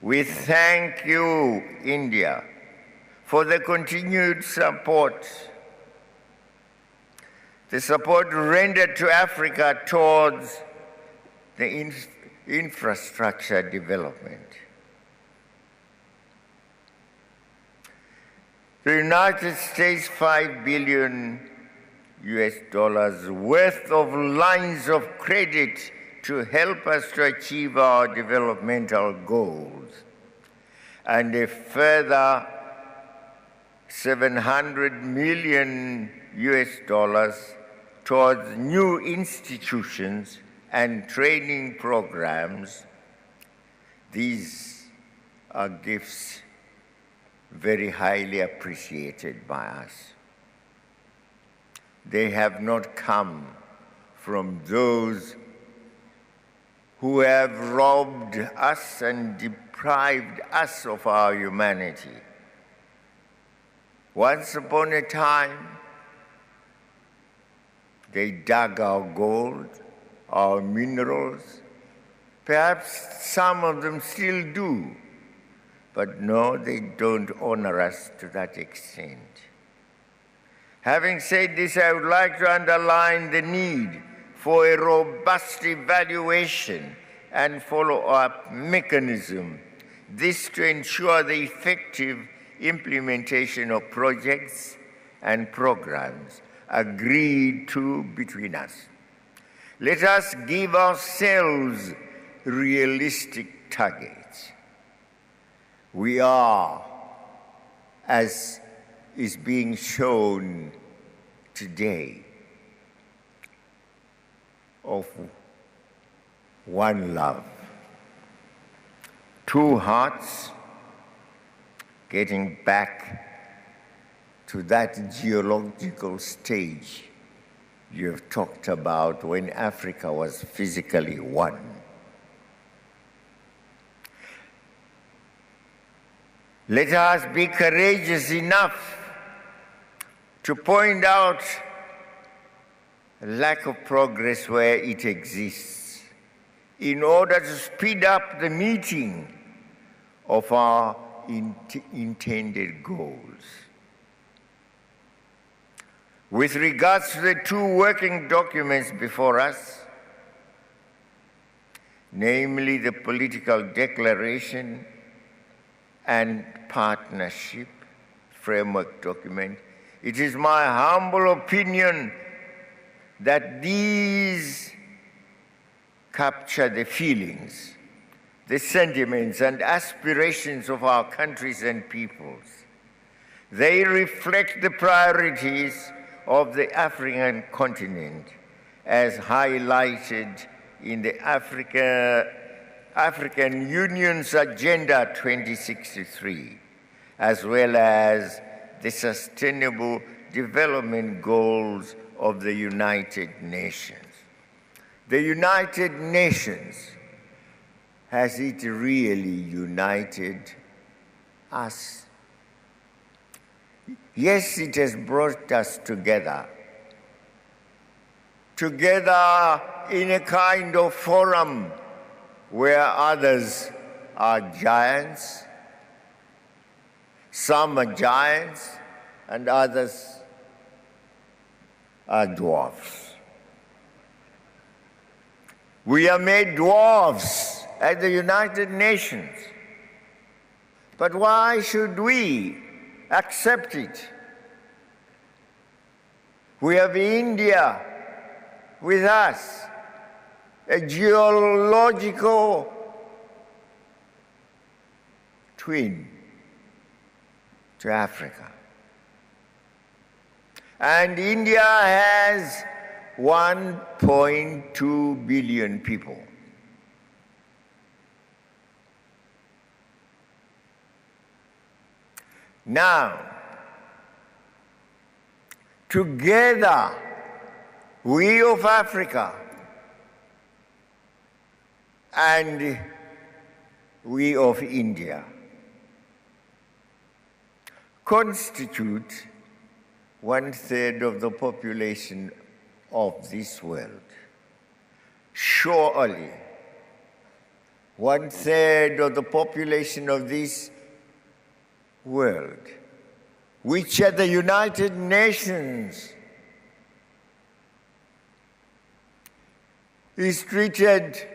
We thank you, India, for the continued support, the support rendered to Africa towards the infrastructure development. The United States $5 billion worth of lines of credit to help us to achieve our developmental goals, and a further $700 million towards new institutions and training programs. These are gifts very highly appreciated by us. They have not come from those who have robbed us and deprived us of our humanity. Once upon a time, they dug our gold, our minerals. Perhaps some of them still do, but no, they don't honor us to that extent. Having said this, I would like to underline the need for a robust evaluation and follow-up mechanism, this to ensure the effective implementation of projects and programs agreed to between us. Let us give ourselves realistic targets. We are, as is being shown today, of one love, two hearts, getting back to that geological stage you have talked about when Africa was physically one. Let us be courageous enough to point out lack of progress where it exists in order to speed up the meeting of our intended goals. With regards to the two working documents before us, namely the political declaration and partnership framework document, it is my humble opinion that these capture the feelings, the sentiments and aspirations of our countries and peoples. They reflect the priorities of the African continent as highlighted in the African Union's Agenda 2063, as well as the Sustainable Development Goals of the United Nations. The United Nations, has it really united us? Yes, it has brought us together in a kind of forum where others are giants, some are giants, and others are dwarfs. We are made dwarfs at the United Nations. But why should we accept it? We have India with us, a geological twin to Africa. And India has 1.2 billion people. Now, together, we of Africa and we of India constitute 1/3 of the population of this world. Surely, 1/3 of the population of this world, which at the United Nations is treated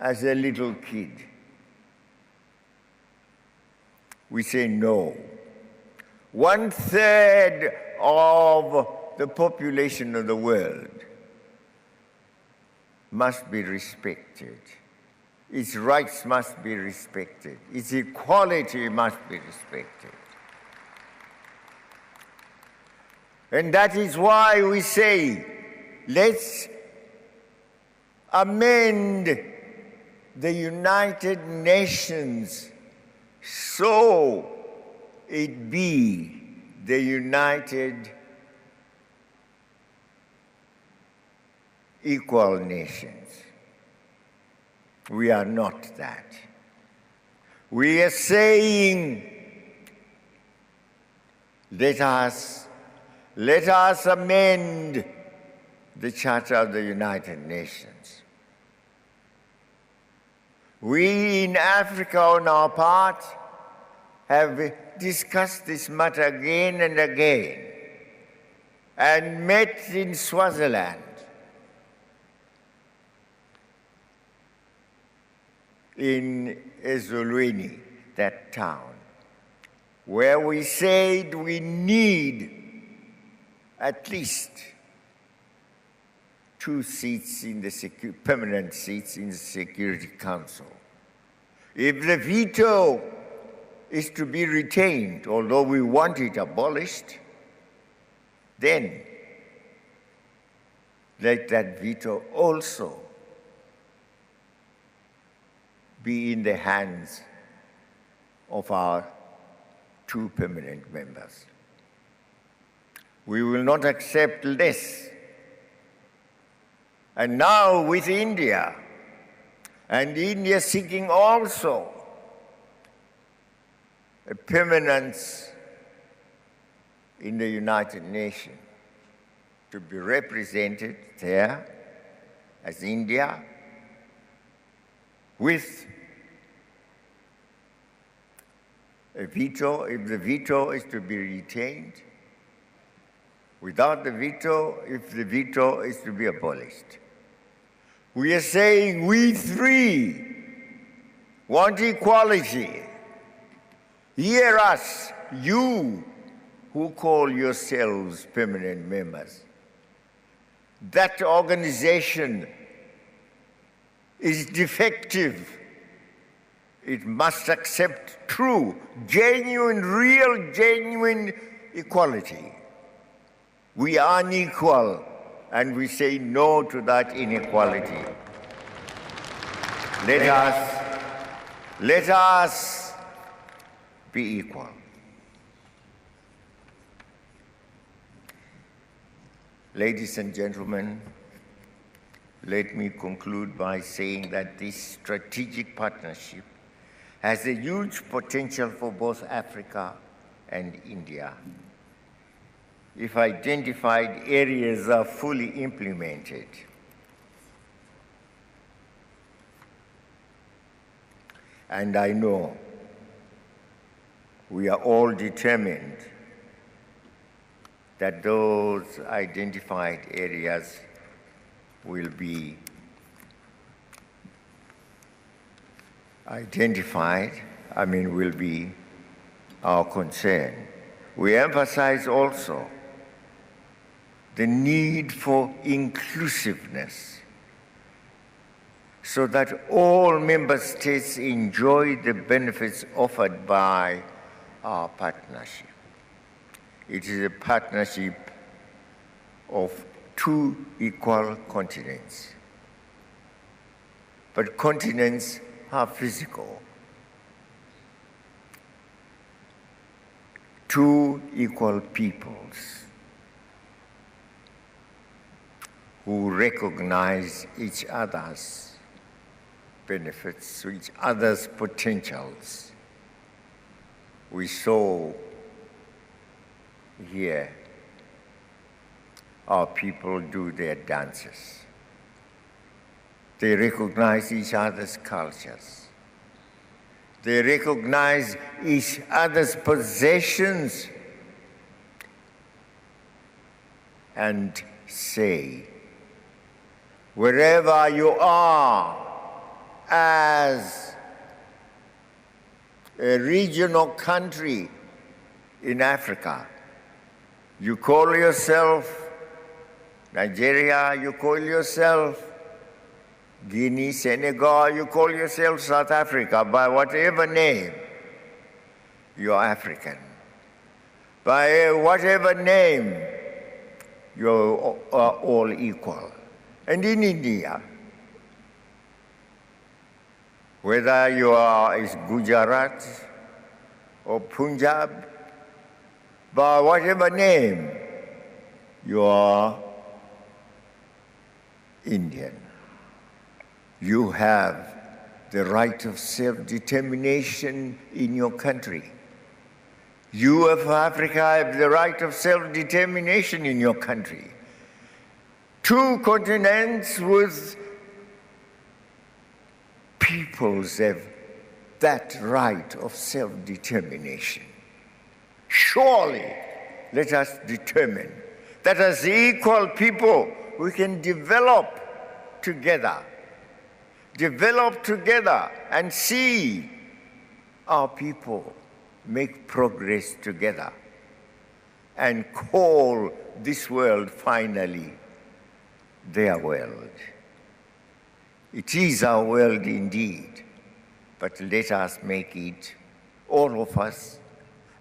as a little kid. We say no. 1/3 of the population of the world must be respected. Its rights must be respected. Its equality must be respected. And that is why we say, let's amend the United Nations so it be the United Equal Nations. We are not that. We are saying, let us amend the Charter of the United Nations. We in Africa, on our part, have discussed this matter again and again, and met in Swaziland, in Ezulwini, that town, where we said we need at least 2 seats in the permanent seats in the Security Council. If the veto is to be retained, although we want it abolished, then let that veto also be in the hands of our 2 permanent members. We will not accept less. And now with India, and India seeking also a permanence in the United Nations, to be represented there as India, with a veto, if the veto is to be retained, without the veto, if the veto is to be abolished. We are saying we 3 want equality. Hear us, you who call yourselves permanent members. That organization is defective. It must accept true, genuine, real, genuine equality. We are unequal, and we say no to that inequality. Let us be equal. Ladies and gentlemen, let me conclude by saying that this strategic partnership has a huge potential for both Africa and India, if identified areas are fully implemented. And I know we are all determined that those identified areas will be will be our concern. We emphasize also the need for inclusiveness, so that all member states enjoy the benefits offered by our partnership. It is a partnership of 2 equal continents. But continents are physical. 2 equal peoples who recognize each other's benefits, each other's potentials. We saw here our people do their dances. They recognize each other's cultures. They recognize each other's possessions and say, wherever you are as a regional country in Africa, you call yourself Nigeria, you call yourself Guinea, Senegal, you call yourself South Africa, by whatever name, you're African. By whatever name, you are all equal. And in India, whether you are is Gujarat or Punjab, by whatever name, you are Indian. You have the right of self-determination in your country. You of Africa have the right of self-determination in your country. Two continents with peoples have that right of self-determination. Surely, let us determine that as equal people, we can develop together and see our people make progress together and call this world finally their world. It is our world indeed, but let us make it, all of us,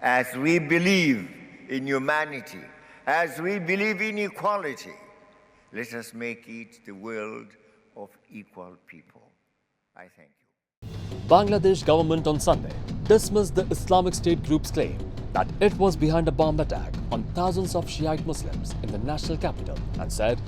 as we believe in humanity, as we believe in equality, let us make it the world of equal people. I thank you. Bangladesh government on Sunday dismissed the Islamic State group's claim that it was behind a bomb attack on thousands of Shiite Muslims in the national capital and said